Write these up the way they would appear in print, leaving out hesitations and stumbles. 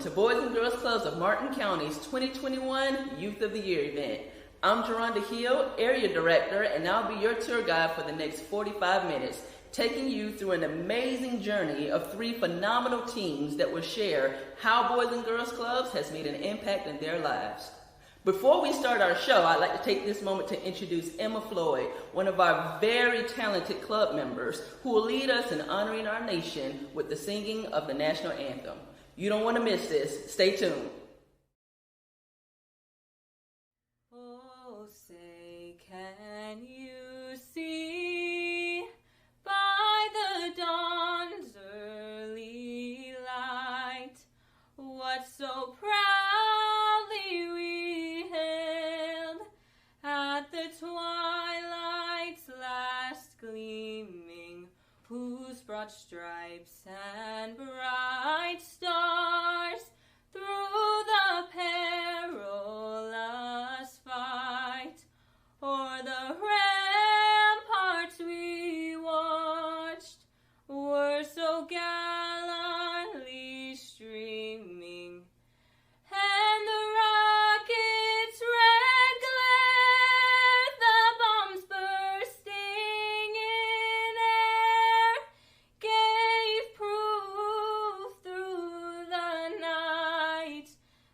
to Boys and Girls Clubs of Martin County's 2021 Youth of the Year event. I'm Geronda Hill, Area Director, and I'll be your tour guide for the next 45 minutes, taking you through an amazing journey of 3 phenomenal teams that will share how Boys and Girls Clubs has made an impact in their lives. Before we start our show, I'd like to take this moment to introduce Emma Floyd, one of our very talented club members who will lead us in honoring our nation with the singing of the national anthem. You don't want to miss this. Stay tuned. Oh, say, can you see by the dawn's early light what so proudly we hailed at the twilight's last gleaming, whose broad stripes and bright stars through the perilous fight o'er the ramparts we watched were so gallantly streaming, and the rocket's red glare, the bombs bursting in air, gave proof through the night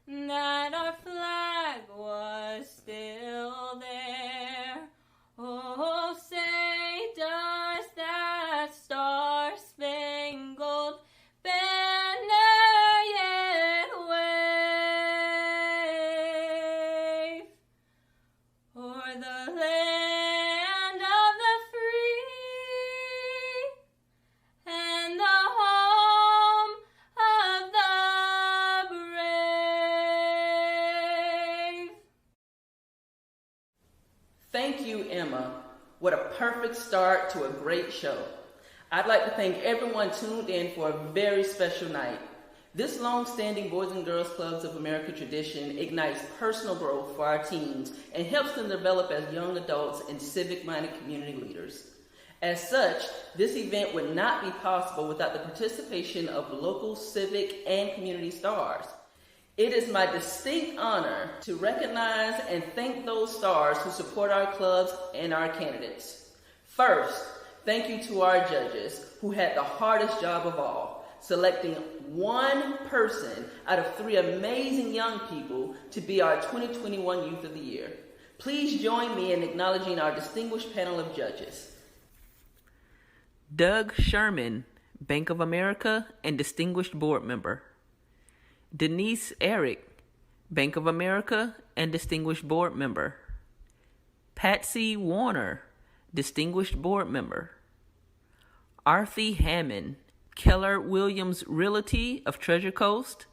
that our flag was still there. Oh, say, does that star-spangled banner yet wave o'er the land of the free and the home of the brave? Thank you, Emma. What a perfect start to a great show. I'd like to thank everyone tuned in for a very special night. This long-standing Boys and Girls Clubs of America tradition ignites personal growth for our teens and helps them develop as young adults and civic-minded community leaders. As such, this event would not be possible without the participation of local civic and community stars. It is my distinct honor to recognize and thank those stars who support our clubs and our candidates. First, thank you to our judges who had the hardest job of all, selecting one person out of 3 amazing young people to be our 2021 Youth of the Year. Please join me in acknowledging our distinguished panel of judges. Doug Sherman, Bank of America and Distinguished Board Member. Denise Eric, Bank of America and Distinguished Board Member. Patsy Warner, Distinguished Board Member. Arthie Hammond, Keller Williams Realty of Treasure Coast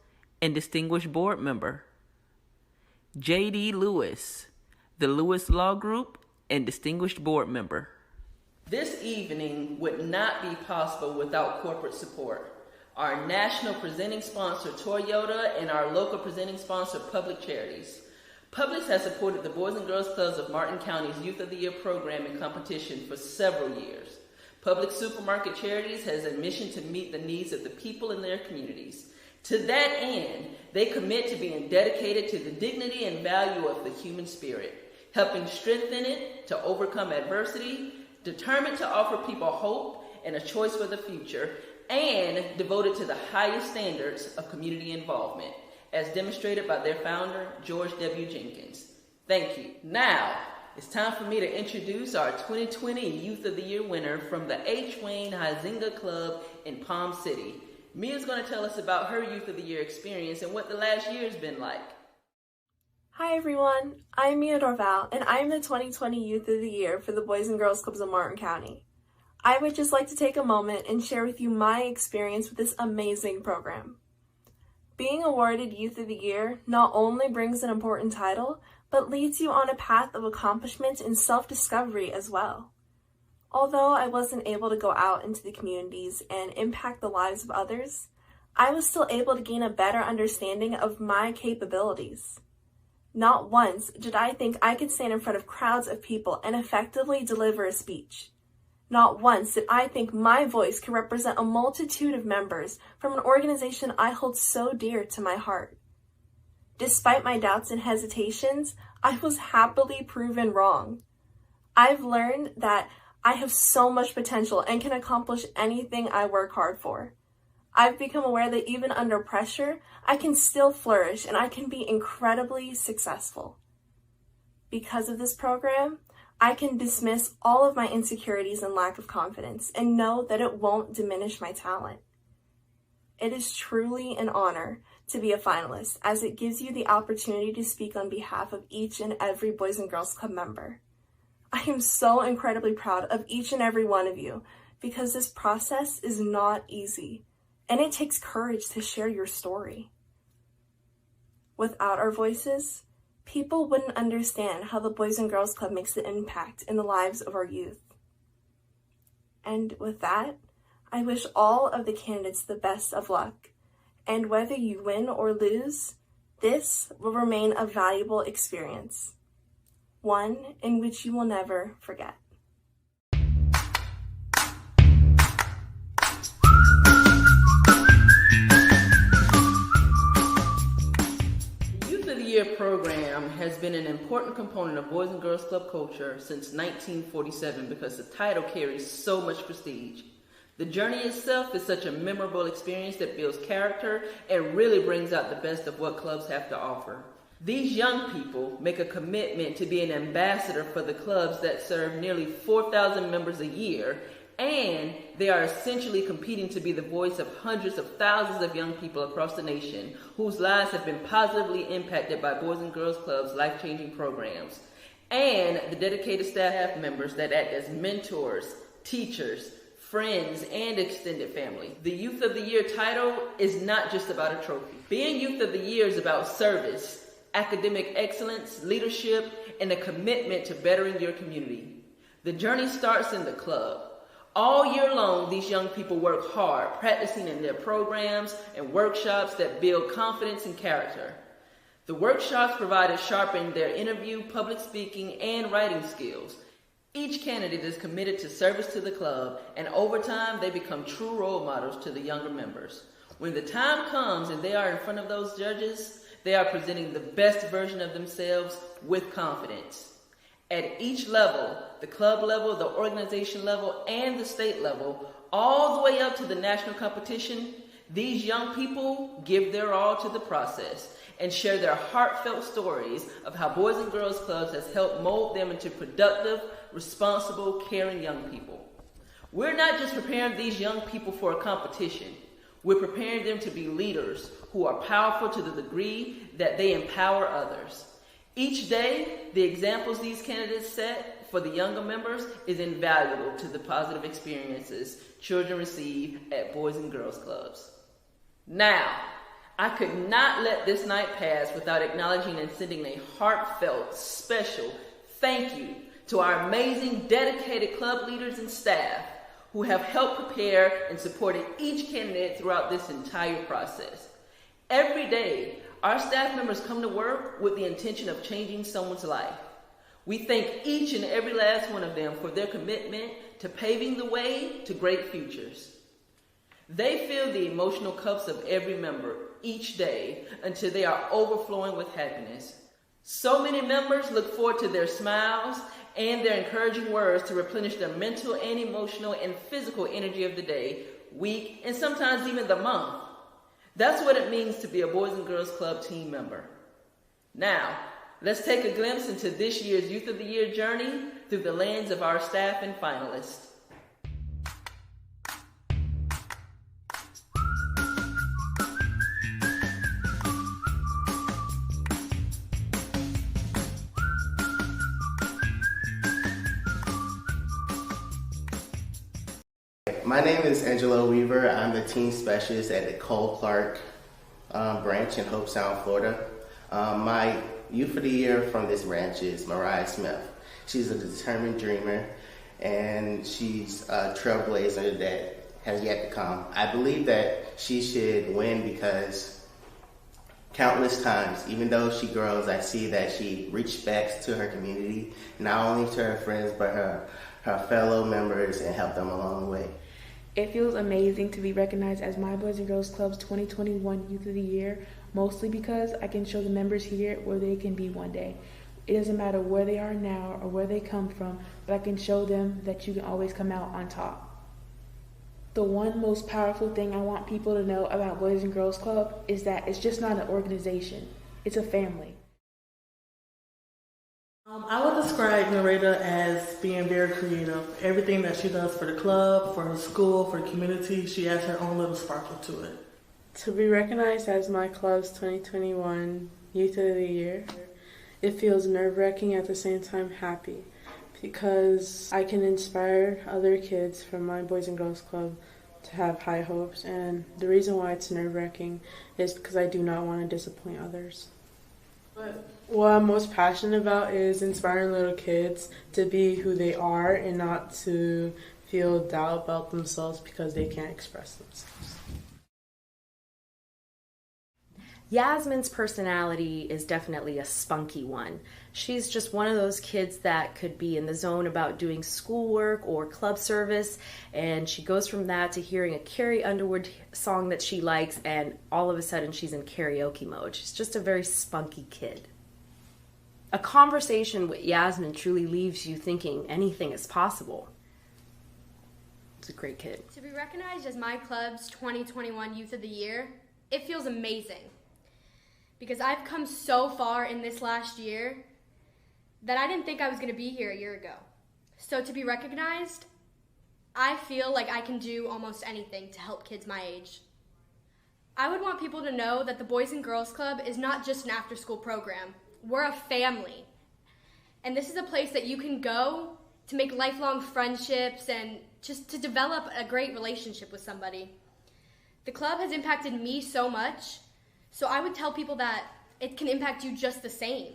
and Distinguished Board Member. J.D. Lewis, the Lewis Law Group and Distinguished Board Member. This evening would not be possible without corporate support. Our national presenting sponsor, Toyota, and our local presenting sponsor, Public Charities. Publix has supported the Boys and Girls Clubs of Martin County's Youth of the Year program and competition for several years. Publix Supermarket Charities has a mission to meet the needs of the people in their communities. To that end, they commit to being dedicated to the dignity and value of the human spirit, helping strengthen it to overcome adversity, determined to offer people hope and a choice for the future, and devoted to the highest standards of community involvement, as demonstrated by their founder, George W. Jenkins. Thank you. Now, it's time for me to introduce our 2020 Youth of the Year winner from the H. Wayne Huizenga Club in Palm City. Mia's going to tell us about her Youth of the Year experience and what the last year has been like. Hi everyone, I'm Mia Dorval, and I'm the 2020 Youth of the Year for the Boys and Girls Clubs of Martin County. I would just like to take a moment and share with you my experience with this amazing program. Being awarded Youth of the Year not only brings an important title, but leads you on a path of accomplishment and self-discovery as well. Although I wasn't able to go out into the communities and impact the lives of others, I was still able to gain a better understanding of my capabilities. Not once did I think I could stand in front of crowds of people and effectively deliver a speech. Not once did I think my voice could represent a multitude of members from an organization I hold so dear to my heart. Despite my doubts and hesitations, I was happily proven wrong. I've learned that I have so much potential and can accomplish anything I work hard for. I've become aware that even under pressure, I can still flourish and I can be incredibly successful. Because of this program, I can dismiss all of my insecurities and lack of confidence and know that it won't diminish my talent. It is truly an honor to be a finalist, as it gives you the opportunity to speak on behalf of each and every Boys and Girls Club member. I am so incredibly proud of each and every one of you, because this process is not easy, and it takes courage to share your story. Without our voices, people wouldn't understand how the Boys and Girls Club makes an impact in the lives of our youth. And with that, I wish all of the candidates the best of luck. And whether you win or lose, this will remain a valuable experience, one in which you will never forget. Youth of the Year program has been an important component of Boys and Girls Club culture since 1947 because the title carries so much prestige. The journey itself is such a memorable experience that builds character and really brings out the best of what clubs have to offer. These young people make a commitment to be an ambassador for the clubs that serve nearly 4,000 members a year, and they are essentially competing to be the voice of hundreds of thousands of young people across the nation whose lives have been positively impacted by Boys and Girls Club's life-changing programs, and the dedicated staff members that act as mentors, teachers, friends, and extended family. The Youth of the Year title is not just about a trophy. Being Youth of the Year is about service, academic excellence, leadership, and a commitment to bettering your community. The journey starts in the club. All year long, these young people work hard, practicing in their programs and workshops that build confidence and character. The workshops provided sharpen their interview, public speaking, and writing skills. Each candidate is committed to service to the club, and over time, they become true role models to the younger members. When the time comes and they are in front of those judges, they are presenting the best version of themselves with confidence. At each level, the club level, the organization level, and the state level, all the way up to the national competition, these young people give their all to the process and share their heartfelt stories of how Boys and Girls Clubs has helped mold them into productive, responsible, caring young people. We're not just preparing these young people for a competition. We're preparing them to be leaders who are powerful to the degree that they empower others. Each day, the examples these candidates set for the younger members is invaluable to the positive experiences children receive at Boys and Girls Clubs. Now, I could not let this night pass without acknowledging and sending a heartfelt, special thank you to our amazing, dedicated club leaders and staff who have helped prepare and supported each candidate throughout this entire process. Every day, our staff members come to work with the intention of changing someone's life. We thank each and every last one of them for their commitment to paving the way to great futures. They fill the emotional cups of every member each day until they are overflowing with happiness. So many members look forward to their smiles and their encouraging words to replenish the mental and emotional and physical energy of the day, week, and sometimes even the month. That's what it means to be a Boys and Girls Club team member. Now, let's take a glimpse into this year's Youth of the Year journey through the lens of our staff and finalists. My name is Angelo Weaver. I'm the teen specialist at the Cole Clark branch in Hope Sound, Florida. My Youth of the Year from this branch is Mariah Smith. She's a determined dreamer, and she's a trailblazer that has yet to come. I believe that she should win because countless times. Even though she grows, I see that she respects to her community, not only to her friends, but her fellow members, and help them along the way. It feels amazing to be recognized as my Boys and Girls Club's 2021 Youth of the Year, mostly because I can show the members here where they can be one day. It doesn't matter where they are now or where they come from, but I can show them that you can always come out on top. The one most powerful thing I want people to know about Boys and Girls Club is that it's just not an organization, it's a family. I would describe Nareda as being very creative. Everything that she does for the club, for her school, for the community, she adds her own little sparkle to it. To be recognized as my club's 2021 Youth of the Year, it feels nerve-wracking at the same time happy, because I can inspire other kids from my Boys and Girls Club to have high hopes, and the reason why it's nerve-wracking is because I do not want to disappoint others. But what I'm most passionate about is inspiring little kids to be who they are and not to feel doubt about themselves because they can't express themselves. Yasmin's personality is definitely a spunky one. She's just one of those kids that could be in the zone about doing schoolwork or club service, and she goes from that to hearing a Carrie Underwood song that she likes, and all of a sudden she's in karaoke mode. She's just a very spunky kid. A conversation with Yasmin truly leaves you thinking anything is possible. It's a great kid. To be recognized as my club's 2021 Youth of the Year, it feels amazing. Because I've come so far in this last year that I didn't think I was going to be here a year ago. So to be recognized, I feel like I can do almost anything to help kids my age. I would want people to know that the Boys and Girls Club is not just an after-school program. We're a family. And this is a place that you can go to make lifelong friendships and just to develop a great relationship with somebody. The club has impacted me so much, so I would tell people that it can impact you just the same.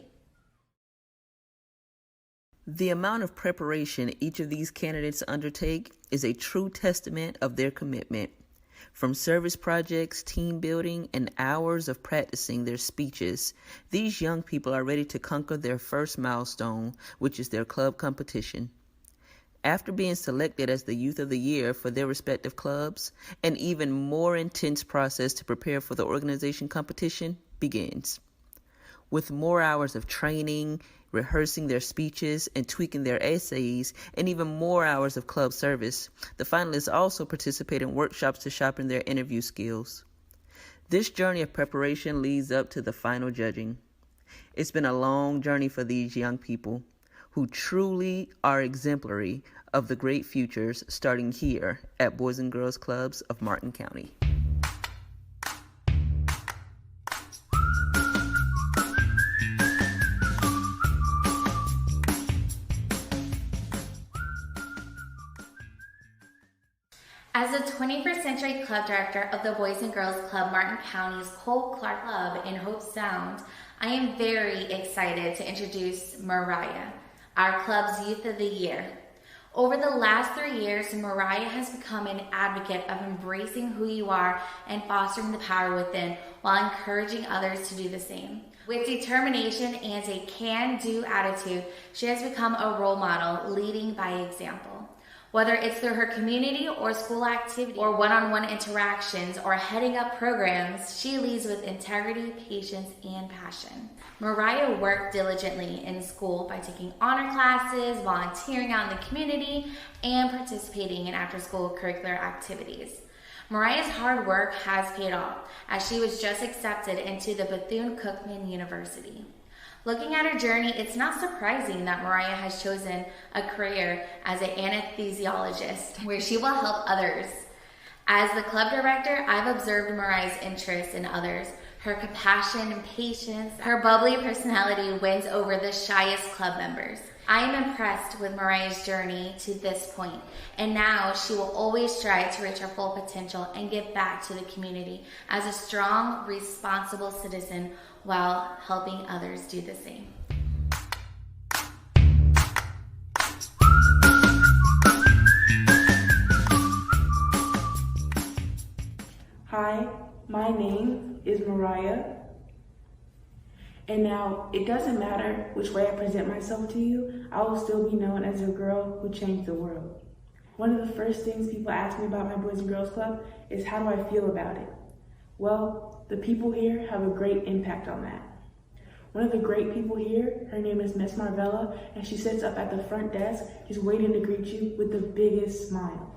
The amount of preparation each of these candidates undertake is a true testament of their commitment. From service projects, team building, and hours of practicing their speeches, these young people are ready to conquer their first milestone, which is their club competition. After being selected as the Youth of the Year for their respective clubs, an even more intense process to prepare for the organization competition begins. With more hours of training, rehearsing their speeches, and tweaking their essays, and even more hours of club service, the finalists also participate in workshops to sharpen their interview skills. This journey of preparation leads up to the final judging. It's been a long journey for these young people, who truly are exemplary of the great futures starting here at Boys and Girls Clubs of Martin County. As the 21st Century Club Director of the Boys and Girls Club Martin County's Cole Clark Club in Hope Sound, I am very excited to introduce Mariah, our club's Youth of the Year. Over the last 3 years, Mariah has become an advocate of embracing who you are and fostering the power within while encouraging others to do the same. With determination and a can-do attitude, she has become a role model, leading by example. Whether it's through her community or school activity or one-on-one interactions or heading up programs, she leads with integrity, patience, and passion. Mariah worked diligently in school by taking honor classes, volunteering out in the community, and participating in after-school curricular activities. Mariah's hard work has paid off, as she was just accepted into the Bethune-Cookman University. Looking at her journey, it's not surprising that Mariah has chosen a career as an anesthesiologist, where she will help others. As the club director, I've observed Mariah's interest in others. Her compassion and patience, her bubbly personality wins over the shyest club members. I am impressed with Mariah's journey to this point, and now she will always strive to reach her full potential and give back to the community as a strong, responsible citizen while helping others do the same. Hi, my name is Mariah. And now, it doesn't matter which way I present myself to you, I will still be known as a girl who changed the world. One of the first things people ask me about my Boys and Girls Club is how do I feel about it? Well, the people here have a great impact on that. One of the great people here, her name is Miss Marvella, and she sits up at the front desk just waiting to greet you with the biggest smile.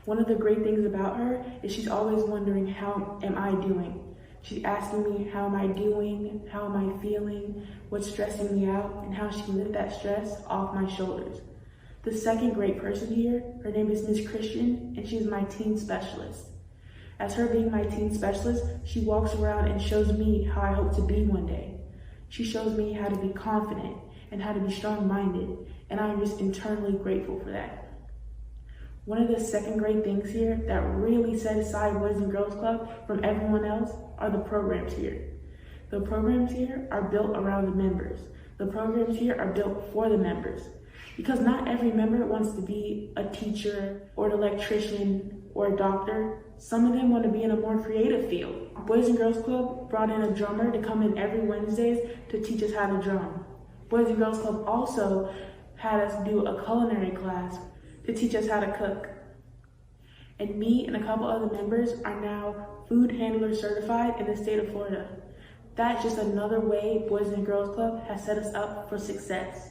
One of the great things about her is she's always wondering, how am I doing? She's asking me, how am I doing? How am I feeling? What's stressing me out? And how she can lift that stress off my shoulders. The second great person here, her name is Miss Christian, and she's my teen specialist. As her being my teen specialist, she walks around and shows me how I hope to be one day. She shows me how to be confident and how to be strong-minded, and I'm just internally grateful for that. One of the second great things here that really set aside Boys and Girls Club from everyone else are the programs here. The programs here are built around the members. The programs here are built for the members. Because not every member wants to be a teacher or an electrician or a doctor. Some of them want to be in a more creative field. Boys and Girls Club brought in a drummer to come in every Wednesdays to teach us how to drum. Boys and Girls Club also had us do a culinary class to teach us how to cook. And me and a couple other members are now food handler certified in the state of Florida. That's just another way Boys and Girls Club has set us up for success.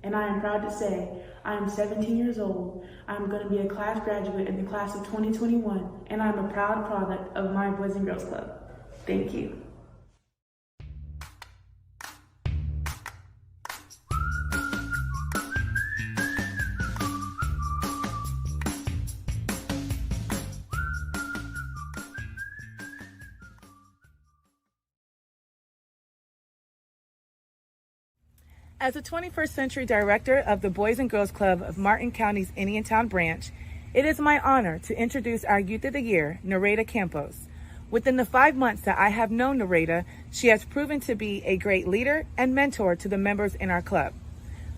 And I am proud to say, I am 17 years old, I'm going to be a class graduate in the class of 2021, and I'm a proud product of my Boys and Girls Club. Thank you. As the 21st Century Director of the Boys and Girls Club of Martin County's Indiantown branch, it is my honor to introduce our Youth of the Year, Nareda Campos. Within the 5 months that I have known Nareda, she has proven to be a great leader and mentor to the members in our club.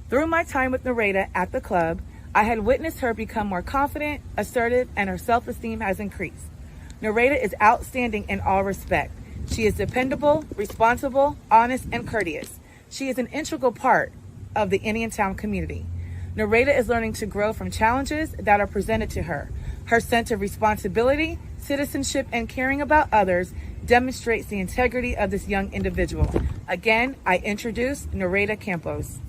Through my time with Nareda at the club, I had witnessed her become more confident, assertive, and her self-esteem has increased. Nareda is outstanding in all respect. She is dependable, responsible, honest, and courteous. She is an integral part of the Indiantown community. Nareda is learning to grow from challenges that are presented to her. Her sense of responsibility, citizenship, and caring about others demonstrates the integrity of this young individual. Again, I introduce Nareda Campos.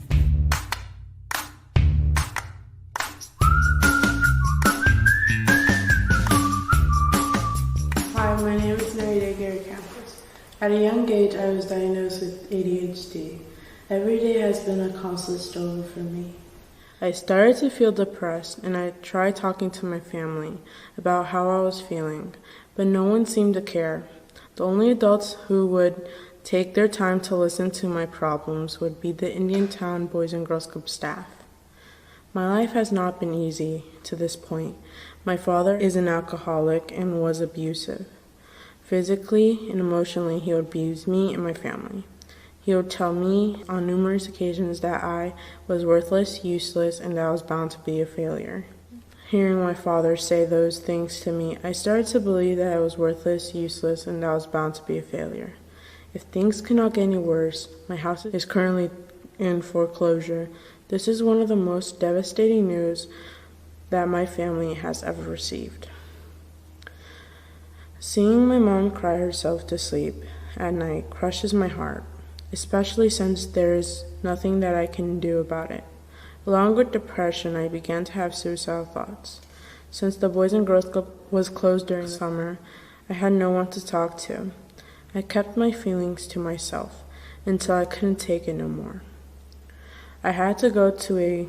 Hi, my name is Nareda Gary Campos. At a young age, I was diagnosed with ADHD. Every day has been a constant struggle for me. I started to feel depressed, and I tried talking to my family about how I was feeling, but no one seemed to care. The only adults who would take their time to listen to my problems would be the Indiantown Boys and Girls Club staff. My life has not been easy to this point. My father is an alcoholic and was abusive. Physically and emotionally, he would abuse me and my family. He would tell me on numerous occasions that I was worthless, useless, and that I was bound to be a failure. Hearing my father say those things to me, I started to believe that I was worthless, useless, and that I was bound to be a failure. If things could not get any worse, my house is currently in foreclosure. This is one of the most devastating news that my family has ever received. Seeing my mom cry herself to sleep at night crushes my heart, especially since there is nothing that I can do about it. Along with depression, I began to have suicidal thoughts. Since the Boys and Girls Club was closed during the summer, I had no one to talk to. I kept my feelings to myself until I couldn't take it no more. I had to go to a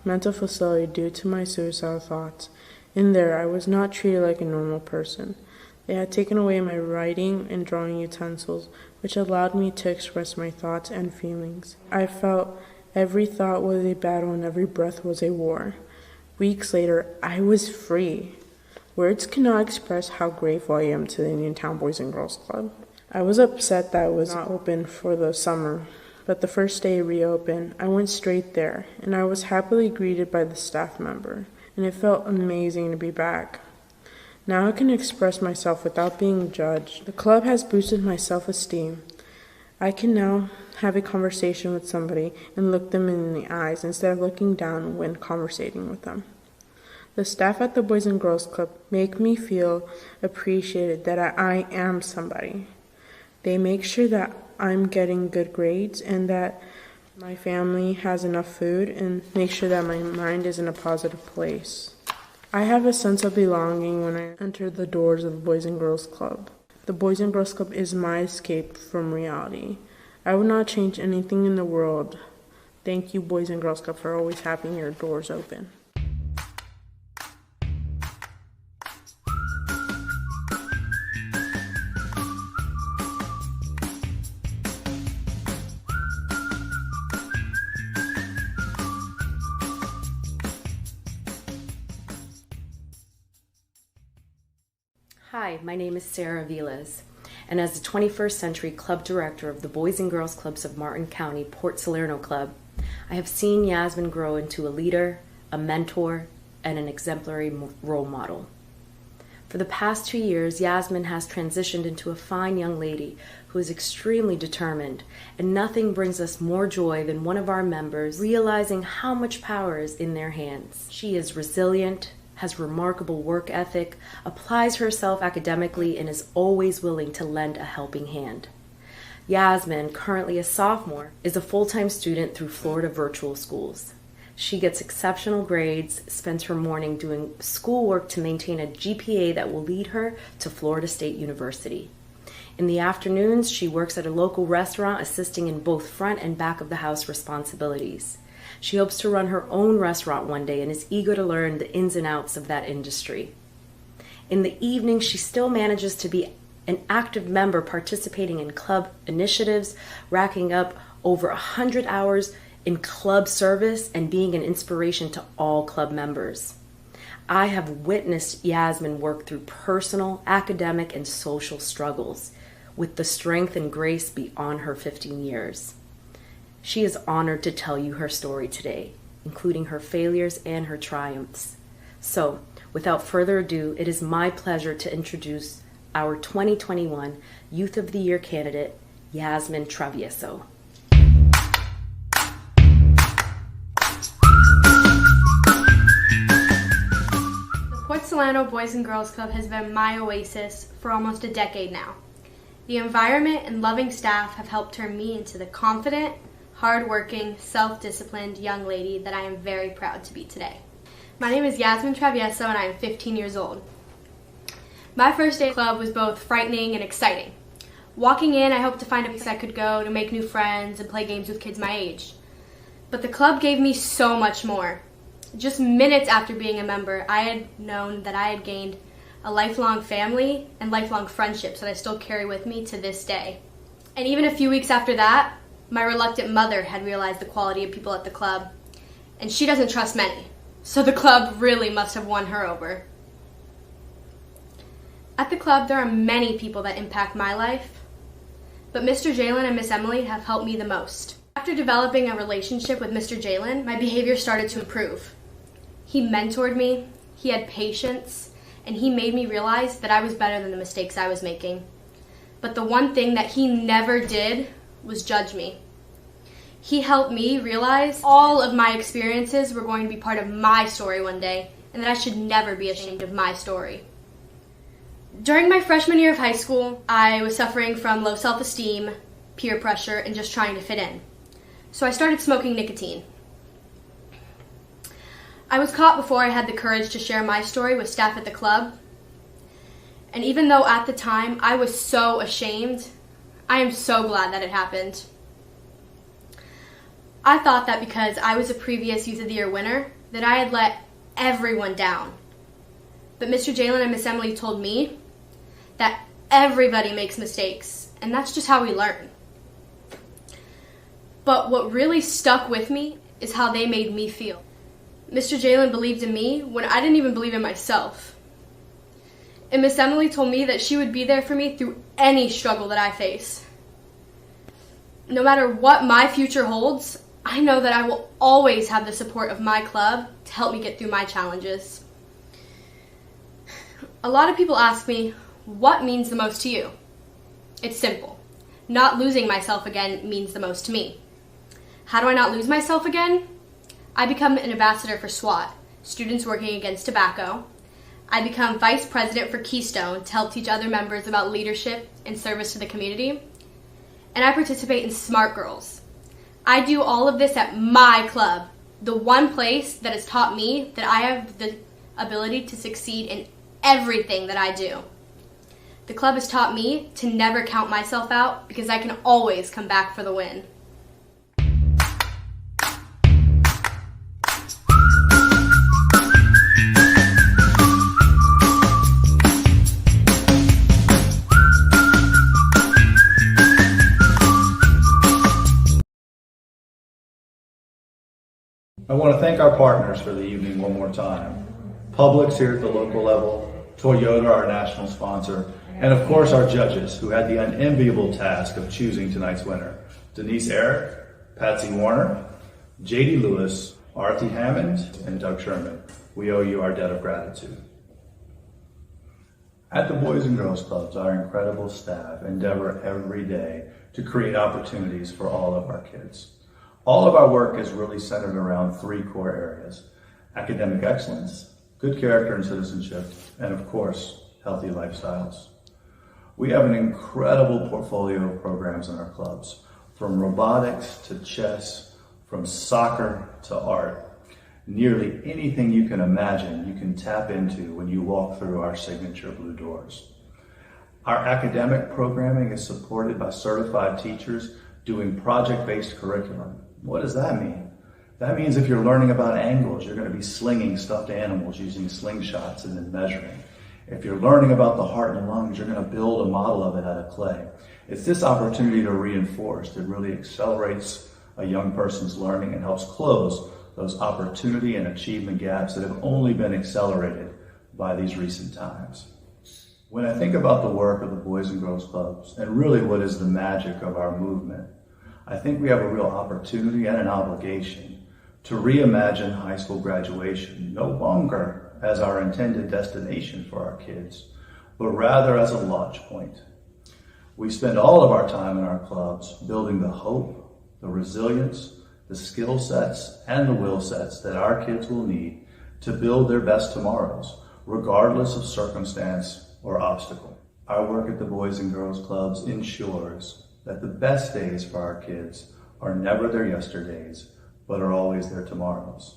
mental facility due to my suicidal thoughts. In there, I was not treated like a normal person. They had taken away my writing and drawing utensils, which allowed me to express my thoughts and feelings. I felt every thought was a battle and every breath was a war. Weeks later, I was free. Words cannot express how grateful I am to the Indiantown Boys and Girls Club. I was upset that it was not open for the summer, but the first day it reopened, I went straight there, and I was happily greeted by the staff member, and it felt amazing to be back. Now I can express myself without being judged. The club has boosted my self-esteem. I can now have a conversation with somebody and look them in the eyes instead of looking down when conversating with them. The staff at the Boys and Girls Club make me feel appreciated, that I am somebody. They make sure that I'm getting good grades and that my family has enough food, and make sure that my mind is in a positive place. I have a sense of belonging when I enter the doors of the Boys and Girls Club. The Boys and Girls Club is my escape from reality. I would not change anything in the world. Thank you, Boys and Girls Club, for always having your doors open. Hi, my name is Sarah Vilas, and as the 21st Century Club Director of the Boys and Girls Clubs of Martin County Port Salerno Club, I have seen Yasmin grow into a leader, a mentor, and an exemplary role model. For the past 2 years, Yasmin has transitioned into a fine young lady who is extremely determined, and nothing brings us more joy than one of our members realizing how much power is in their hands. She is resilient, has remarkable work ethic, applies herself academically, and is always willing to lend a helping hand. Yasmin, currently a sophomore, is a full-time student through Florida Virtual Schools. She gets exceptional grades, spends her morning doing schoolwork to maintain a GPA that will lead her to Florida State University. In the afternoons, she works at a local restaurant, assisting in both front and back of the house responsibilities. She hopes to run her own restaurant one day and is eager to learn the ins and outs of that industry. In the evening, she still manages to be an active member, participating in club initiatives, racking up over 100 hours in club service and being an inspiration to all club members. I have witnessed Yasmin work through personal, academic, and social struggles with the strength and grace beyond her 15 years. She is honored to tell you her story today, including her failures and her triumphs. So, without further ado, it is my pleasure to introduce our 2021 Youth of the Year candidate, Yasmin Travieso. The Port Salerno Boys and Girls Club has been my oasis for almost a decade now. The environment and loving staff have helped turn me into the confident, hard-working, self-disciplined young lady that I am very proud to be today. My name is Yasmin Travieso and I am 15 years old. My first day at the club was both frightening and exciting. Walking in, I hoped to find a place I could go to make new friends and play games with kids my age. But the club gave me so much more. Just minutes after being a member, I had known that I had gained a lifelong family and lifelong friendships that I still carry with me to this day. And even a few weeks after that, my reluctant mother had realized the quality of people at the club, and she doesn't trust many, so the club really must have won her over. At the club, there are many people that impact my life, but Mr. Jalen and Miss Emily have helped me the most. After developing a relationship with Mr. Jalen, my behavior started to improve. He mentored me, he had patience, and he made me realize that I was better than the mistakes I was making. But the one thing that he never did was judge me. He helped me realize all of my experiences were going to be part of my story one day, and that I should never be ashamed of my story. During my freshman year of high school, I was suffering from low self-esteem, peer pressure, and just trying to fit in. So I started smoking nicotine. I was caught before I had the courage to share my story with staff at the club. And even though at the time I was so ashamed, I am so glad that it happened. I thought that because I was a previous Youth of the Year winner, that I had let everyone down. But Mr. Jalen and Miss Emily told me that everybody makes mistakes, and that's just how we learn. But what really stuck with me is how they made me feel. Mr. Jalen believed in me when I didn't even believe in myself. And Miss Emily told me that she would be there for me through any struggle that I face. No matter what my future holds, I know that I will always have the support of my club to help me get through my challenges. A lot of people ask me, what means the most to you? It's simple. not losing myself again means the most to me. How do I not lose myself again? I become an ambassador for SWAT, Students Working Against Tobacco. I become vice president for Keystone to help teach other members about leadership and service to the community. And I participate in Smart Girls. I do all of this at my club, the one place that has taught me that I have the ability to succeed in everything that I do. The club has taught me to never count myself out because I can always come back for the win. I want to thank our partners for the evening one more time. Publix here at the local level, Toyota, our national sponsor, and of course our judges who had the unenviable task of choosing tonight's winner. Denise Eric, Patsy Warner, JD Lewis, Arthi Hammond, and Doug Sherman. We owe you our debt of gratitude. At the Boys and Girls Clubs, our incredible staff endeavor every day to create opportunities for all of our kids. All of our work is really centered around three core areas: academic excellence, good character and citizenship, and of course, healthy lifestyles. We have an incredible portfolio of programs in our clubs, from robotics to chess, from soccer to art. Nearly anything you can imagine you can tap into when you walk through our signature blue doors. Our academic programming is supported by certified teachers doing project-based curriculum. What does that mean? That means if you're learning about angles, you're going to be slinging stuffed animals using slingshots and then measuring. If you're learning about the heart and lungs, you're going to build a model of it out of clay. It's this opportunity to reinforce that really accelerates a young person's learning and helps close those opportunity and achievement gaps that have only been accelerated by these recent times. When I think about the work of the Boys and Girls Clubs, and really what is the magic of our movement, I think we have a real opportunity and an obligation to reimagine high school graduation, no longer as our intended destination for our kids, but rather as a launch point. We spend all of our time in our clubs building the hope, the resilience, the skill sets, and the will sets that our kids will need to build their best tomorrows, regardless of circumstance or obstacle. Our work at the Boys and Girls Clubs ensures that the best days for our kids are never their yesterdays, but are always their tomorrows.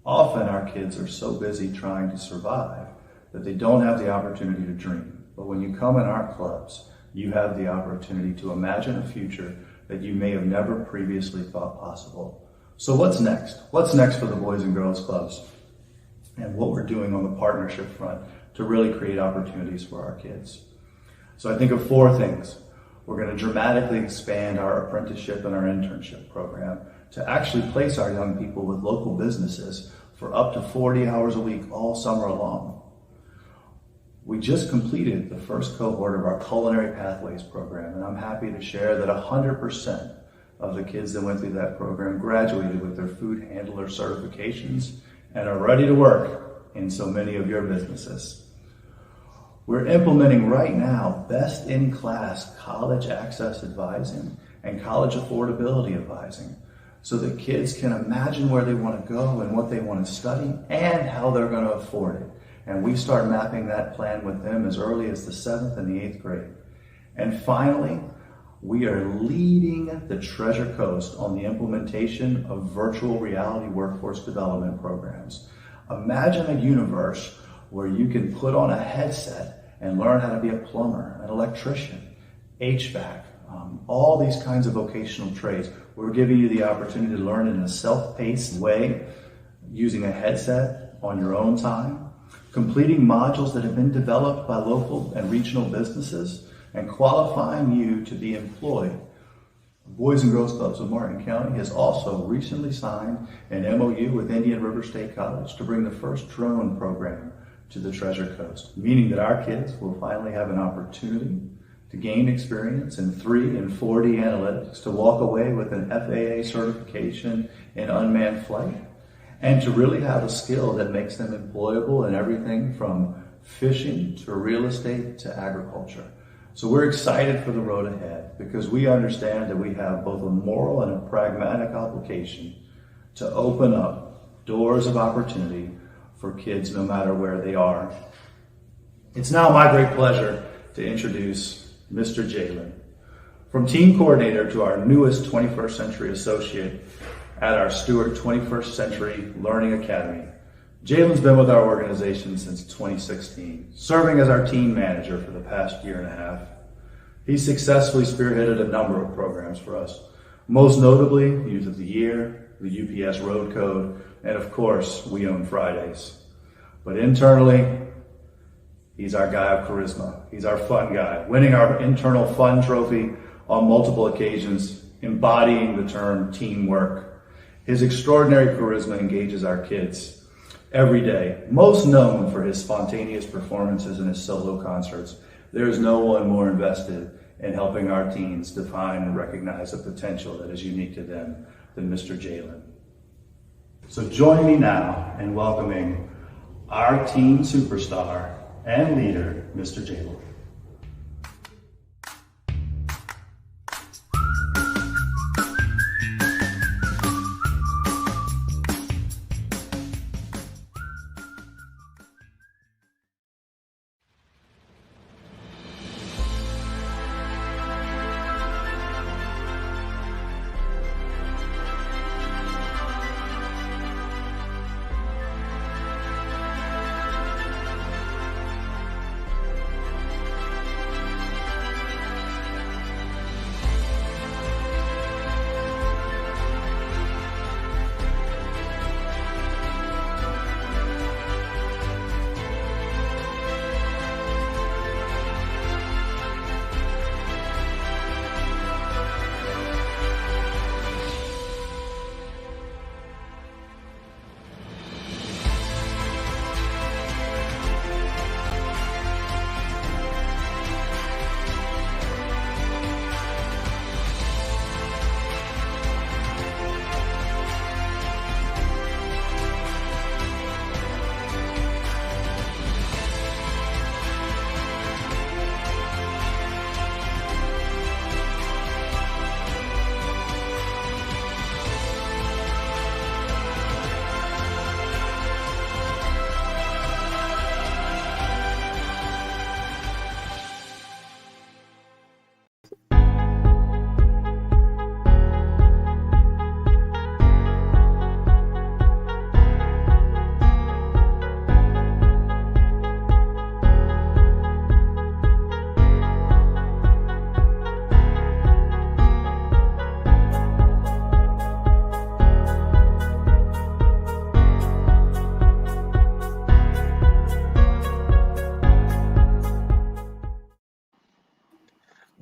Often our kids are so busy trying to survive that they don't have the opportunity to dream. But when you come in our clubs, you have the opportunity to imagine a future that you may have never previously thought possible. So what's next? What's next for the Boys and Girls Clubs and what we're doing on the partnership front to really create opportunities for our kids? So I think of four things. We're going to dramatically expand our apprenticeship and our internship program to actually place our young people with local businesses for up to 40 hours a week all summer long. We just completed the first cohort of our Culinary Pathways program, and I'm happy to share that 100% of the kids that went through that program graduated with their food handler certifications and are ready to work in so many of your businesses. We're implementing right now best-in-class college access advising and college affordability advising so that kids can imagine where they want to go and what they want to study and how they're going to afford it. And we start mapping that plan with them as early as the 7th and the 8th grade. And finally, we are leading the Treasure Coast on the implementation of virtual reality workforce development programs. Imagine a universe where you can put on a headset and learn how to be a plumber, an electrician, HVAC, all these kinds of vocational trades. We're giving you the opportunity to learn in a self-paced way, using a headset on your own time, completing modules that have been developed by local and regional businesses, and qualifying you to be employed. Boys and Girls Clubs of Martin County has also recently signed an MOU with Indian River State College to bring the first drone program to the Treasure Coast, meaning that our kids will finally have an opportunity to gain experience in 3 and 4D analytics, to walk away with an FAA certification in unmanned flight, and to really have a skill that makes them employable in everything from fishing to real estate to agriculture. So we're excited for the road ahead because we understand that we have both a moral and a pragmatic obligation to open up doors of opportunity for kids no matter where they are. It's now my great pleasure to introduce Mr. Jalen. From team coordinator to our newest 21st Century associate at our Stewart 21st Century Learning Academy, Jalen's been with our organization since 2016, serving as our team manager for the past year and a half. He successfully spearheaded a number of programs for us, most notably Youth of the Year, the UPS Road Code, and of course, We Own Fridays. But internally, he's our guy of charisma. He's our fun guy, winning our internal fun trophy on multiple occasions, embodying the term teamwork. His extraordinary charisma engages our kids every day, most known for his spontaneous performances and his solo concerts. There is no one more invested in helping our teens define and recognize the potential that is unique to them than Mr. Jalen. So join me now in welcoming our teen superstar and leader, Mr. Jalen.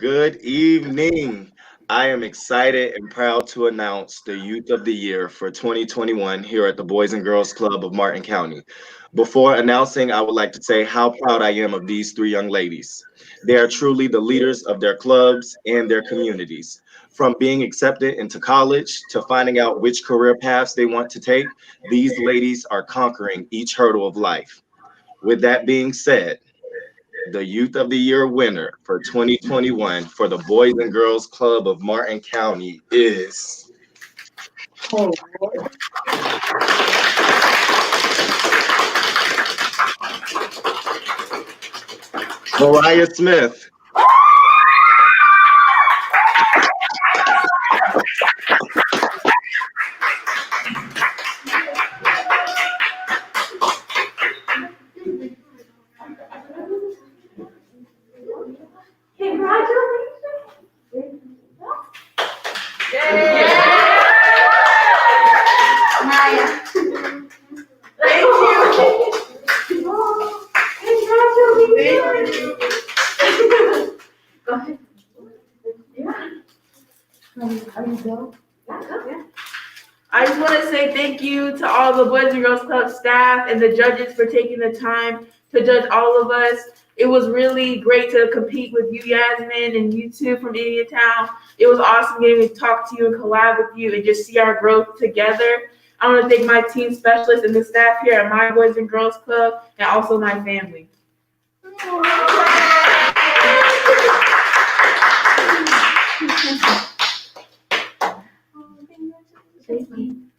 Good evening. I am excited and proud to announce the Youth of the Year for 2021 here at the Boys and Girls Club of Martin County. Before announcing, I would like to say how proud I am of these three young ladies. They are truly the leaders of their clubs and their communities. From being accepted into college to finding out which career paths they want to take, these ladies are conquering each hurdle of life. With that being said, the Youth of the Year winner for 2021 for the Boys and Girls Club of Martin County is Mariah Smith. I just want to say thank you to all the Boys and Girls Club staff and the judges for taking the time to judge all of us. It was really great to compete with you, Yasmin, and you two from Indiantown. It was awesome getting to talk to you and collab with you and just see our growth together. I want to thank my team specialists and the staff here at my Boys and Girls Club and also my family. Thank you.